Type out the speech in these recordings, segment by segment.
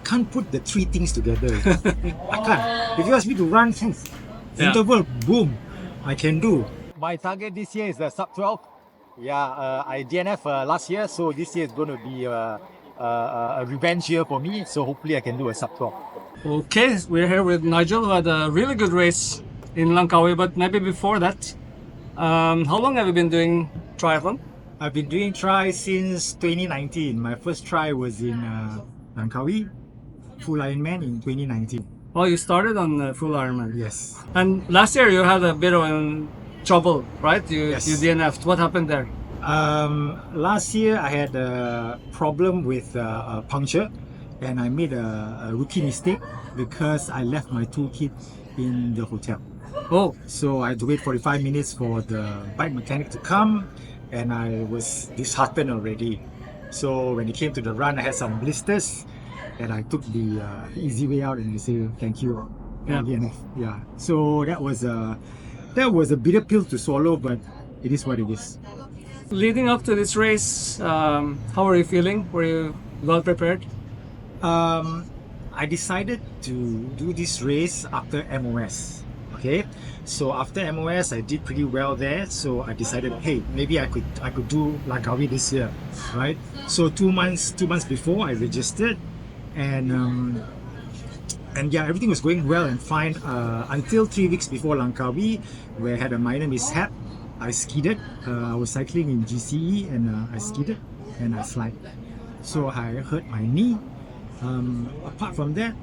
can't put the three things together. I can't. If you ask me to run, interval, boom, I can do. My target this year is the sub 12. Yeah, I DNF last year, so this year is going to be a revenge year for me. So hopefully I can do a sub 12. Okay, we're here with Nigel, who had a really good race in Langkawi, but maybe before that, how long have you been doing triathlon? I've been doing try since 2019. My first try was in Langkawi, full Ironman in 2019. Oh, you started on full Ironman. Yes. And last year you had a bit of trouble, right? Yes. You DNF'd. What happened there? Last year I had a problem with a puncture, and I made a rookie mistake because I left my toolkit in the hotel. Oh. So I had to wait 45 minutes for the bike mechanic to come, and I was disheartened already. So when it came to the run, I had some blisters, and I took the easy way out and they say thank you. Yeah. DNF. Yeah. So that was a bitter pill to swallow, but it is what it is. Leading up to this race, how were you feeling? Were you well prepared? I decided to do this race after MOS. Okay, so after MOS I did pretty well there, so I decided, hey, maybe I could do Langkawi this year, right? So 2 months before I registered, and yeah, everything was going well and fine until 3 weeks before Langkawi, where I had a minor mishap. I skidded. I was cycling in GCE and I skidded and I slid. So I hurt my knee. Apart from that,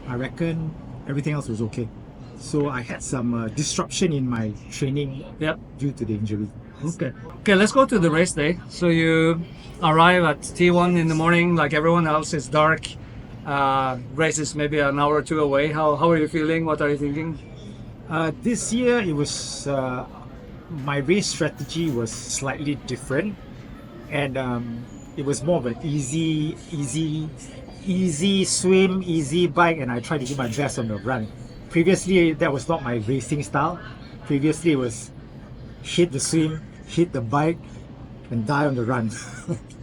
I reckon everything else was okay. So I had some disruption in my training due to the injury. Okay, let's go to the race day. So you arrive at T1 in the morning, like everyone else. It's dark. Race is maybe an hour or two away. How are you feeling? What are you thinking? This year it was my race strategy was slightly different, and it was more of an easy swim, easy bike, and I tried to give my best on the run. Previously, that was not my racing style. Previously, it was hit the swim, hit the bike, and die on the run.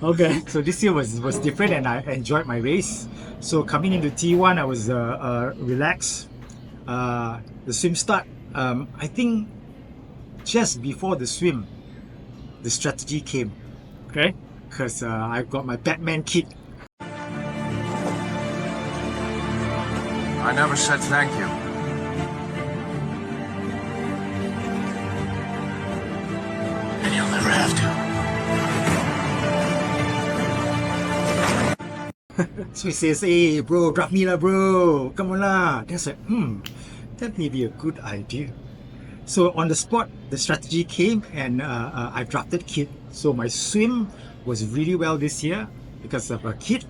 Okay. So this year was different, and I enjoyed my race. So coming into T1, I was relaxed. The swim start, I think just before the swim, the strategy came. Okay. Because I've got my Batman kit. I never said thank you. And you'll never have to. So he says, hey bro, drop me lah bro, come on lah. Then I said, that may be a good idea. So on the spot, the strategy came, and I drafted kit. So my swim was really well this year because of a kit.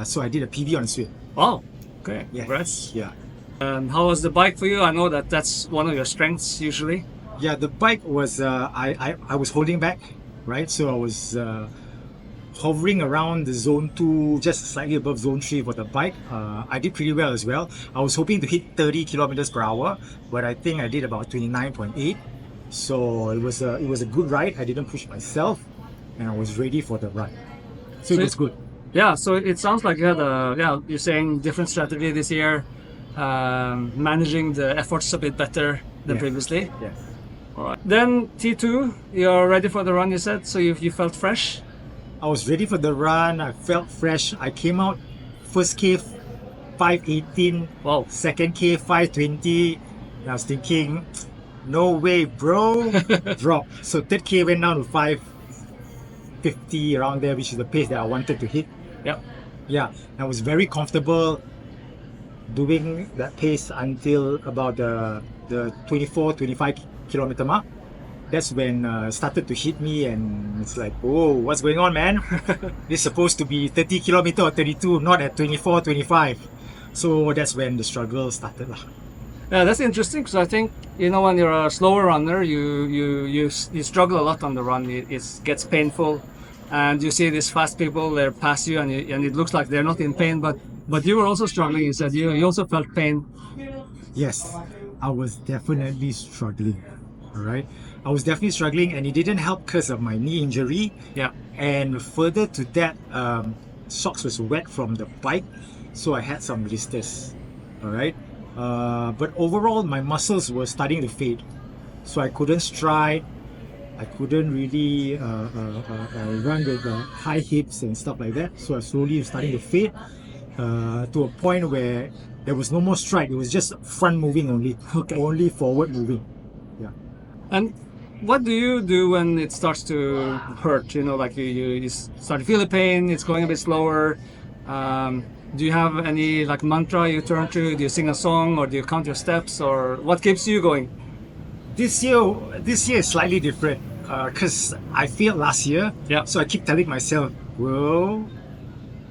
So I did a PB on swim. Oh, okay. Yeah. Congrats. Yeah. How was the bike for you? I know that's one of your strengths usually. Yeah, the bike was, I was holding back, right? So I was hovering around the zone 2, just slightly above zone 3 for the bike. I did pretty well as well. I was hoping to hit 30 kilometers per hour, but I think I did about 29.8. So it was a good ride. I didn't push myself, and I was ready for the ride. So it was good. Yeah, so it sounds like you had you're saying different strategy this year, managing the efforts a bit better than previously. Yeah. All right. Then T2, you're ready for the run, you said, so you felt fresh? I was ready for the run. I felt fresh. I came out first K 5:18. Wow. Second K 5:20. I was thinking, no way, bro. Drop. So third K went down to 5:50 around there, which is the pace that I wanted to hit. Yep. Yeah. I was very comfortable doing that pace until about the 24-25 kilometer mark. That's when it started to hit me, and it's like, oh, what's going on, man? This is supposed to be 30 kilometer or 32, not at 24, 25. So that's when the struggle started. Yeah, that's interesting, because I think, when you're a slower runner, you struggle a lot on the run. It gets painful, and you see these fast people, they're past you, and it looks like they're not in pain, but you were also struggling. You said you also felt pain. Yes, I was definitely struggling. All right, I was definitely struggling, and it didn't help because of my knee injury. Yeah. And further to that, socks was wet from the bike, so I had some blisters. All right, but overall my muscles were starting to fade, so I couldn't stride. I couldn't really run with high hips and stuff like that. So I slowly starting to fade to a point where there was no more stride. It was just front moving only, Okay. only forward moving. Yeah. And what do you do when it starts to hurt? You know, like you start to feel the pain, it's going a bit slower. Do you have any like mantra you turn to? Do you sing a song or do you count your steps or what keeps you going? This year is slightly different because I failed last year. Yeah. So I keep telling myself, well,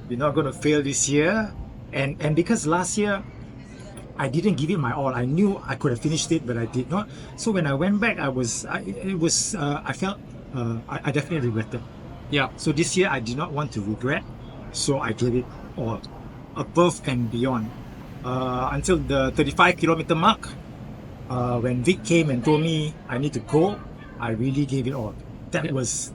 you're not going to fail this year. And because last year I didn't give it my all. I knew I could have finished it, but I did not. So when I went back, I felt I definitely regretted. Yeah. So this year I did not want to regret. So I gave it all, above and beyond, until the 35-kilometer mark. When Vic came and told me I need to go, I really gave it all. That was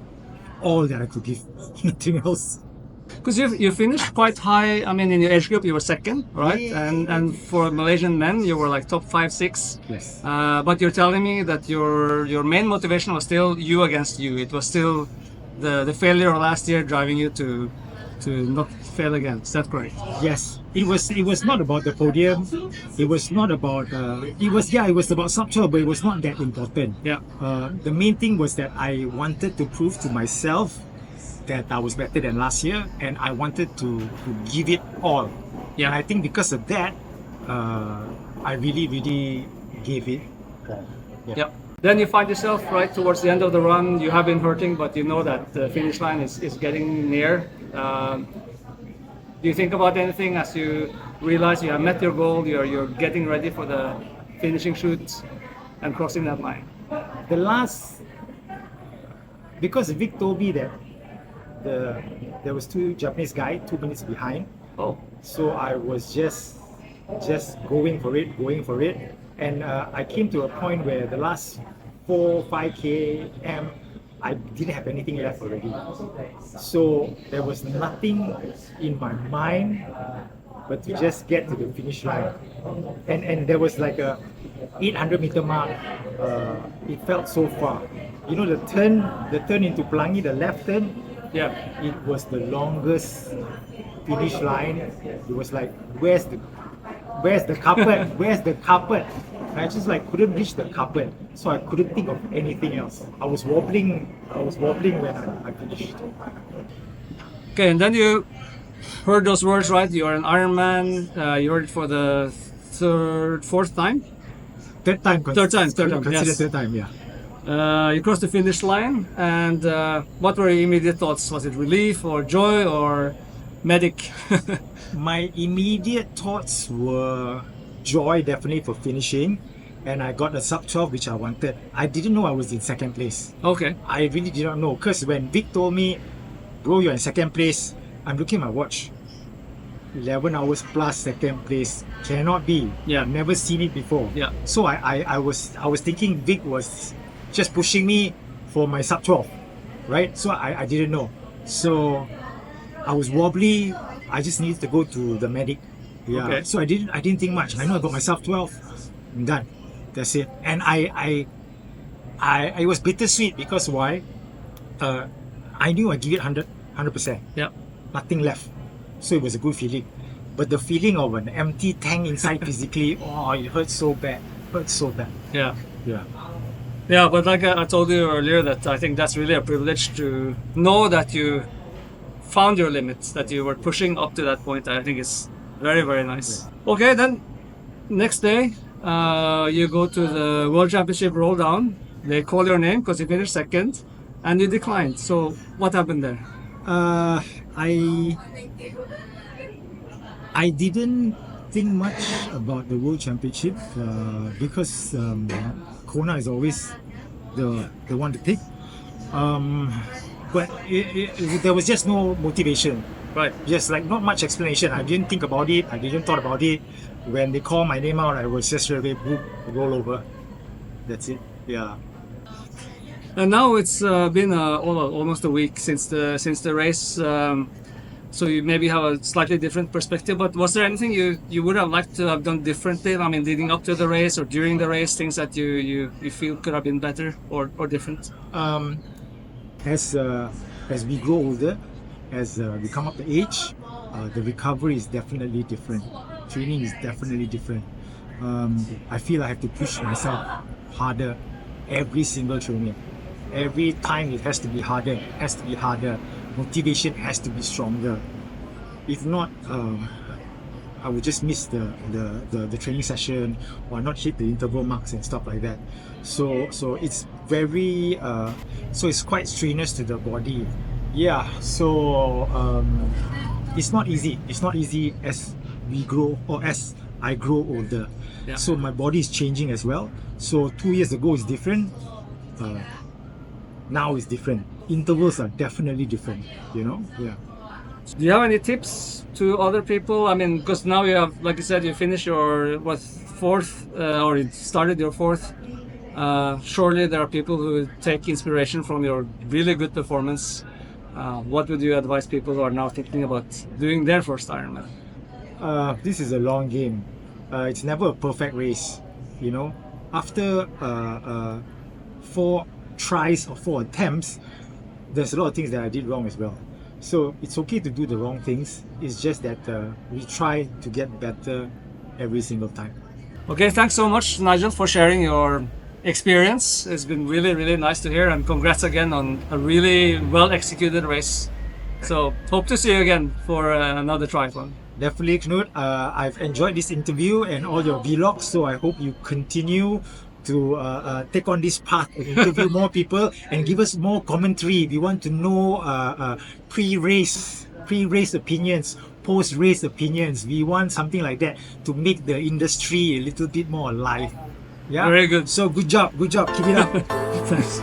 all that I could give. Nothing else. Because you finished quite high. I mean, in your age group, you were second, right? Yeah. And for Malaysian men, you were like top 5, 6. Yes. But you're telling me that your main motivation was still you against you. It was still the failure of last year driving you to not fail again. Is that correct? Yes. It was not about the podium. It was not about. It was about sub 12, but it was not that important. Yeah. The main thing was that I wanted to prove to myself that I was better than last year, and I wanted to give it all. Yeah. And I think because of that, I really gave it all. Yep. Then you find yourself right towards the end of the run. You have been hurting, but you know that the finish line is getting near. Do you think about anything as you realize you have met your goal? You're getting ready for the finishing shoot and crossing that line. The last, because Vic told me that there was 2 Japanese guys 2 minutes behind. Oh. So I was just going for it, and I came to a point where the last 4-5 km I didn't have anything left already. So there was nothing in my mind but to just get to the finish line. And there was like a 800-meter mark. It felt so far. You know, the turn into Pelangi, the left turn. Yeah. It was the longest finish line. It was like, where's the carpet? Where's the carpet? And I just like couldn't reach the carpet, so I couldn't think of anything else. I was wobbling when I finished. Okay, and then you heard those words, right? You're an Ironman. You heard it for the fourth time. Third time. Consider Yes. Third time, yeah. You crossed the finish line, and what were your immediate thoughts? Was it relief or joy or medic? My immediate thoughts were joy, definitely, for finishing, and I got a sub 12 which I wanted. I didn't know I was in second place. Okay. I really did not know, because when Vic told me, bro, you're in second place, I'm looking at my watch. 11 hours plus second place. Cannot be. Yeah. I've never seen it before. Yeah. So I was thinking Vic was just pushing me for my sub 12, right? So I didn't know. So I was wobbly. I just needed to go to the medic. Yeah. Okay. So I didn't think much. I know I got myself 12. I'm done. That's it. And I it was bittersweet because why? I knew I give it 100%. Yeah. Nothing left. So it was a good feeling. But the feeling of an empty tank inside physically, oh, it hurts so bad. Hurts so bad. Yeah. Yeah. Yeah, but like I told you earlier, that I think that's really a privilege to know that you found your limits, that you were pushing up to that point. I think it's very, very nice. Okay, then next day, you go to the World Championship roll down. They call your name because you finished second, and you declined. So what happened there? I didn't think much about the World Championship because Kona is always the one to pick. But there was just no motivation. Right. Just like not much explanation. I didn't think about it. I didn't thought about it. When they called my name out, I was just really roll over. That's it. Yeah. And now it's been almost a week since the race. so you maybe have a slightly different perspective. But was there anything you would have liked to have done differently? I mean, leading up to the race or during the race, things that you feel could have been better or different? As we grow older, as we come up to age, the recovery is definitely different. Training is definitely different. I feel I have to push myself harder every single training. Every time it has to be harder. It has to be harder. Motivation has to be stronger. If not, I would just miss the training session or not hit the interval marks and stuff like that. So it's very so it's quite strenuous to the body. Yeah. So it's not easy. It's not easy as we grow or as I grow older. Yeah. So my body is changing as well. So 2 years ago is different. Now is different. Intervals are definitely different. You know. Yeah. Do you have any tips to other people? I mean, because now you have, like you said, you finished your fourth, or you started your fourth. Surely there are people who take inspiration from your really good performance. What would you advise people who are now thinking about doing their first Ironman? This is a long game. It's never a perfect race. You know, after 4 tries or 4 attempts, there's a lot of things that I did wrong as well. So it's okay to do the wrong things. It's just that we try to get better every single time. Okay, thanks so much, Nigel, for sharing your experience. It's been really, really nice to hear, and congrats again on a really well executed race. So hope to see you again for another triathlon. Definitely, Knut. I've enjoyed this interview and all your vlogs, so I hope you continue to take on this path and interview more people and give us more commentary. We want to know pre-race opinions, post-race opinions. We want something like that to make the industry a little bit more alive. Yeah. Very good. So good job. Keep it up. Thanks.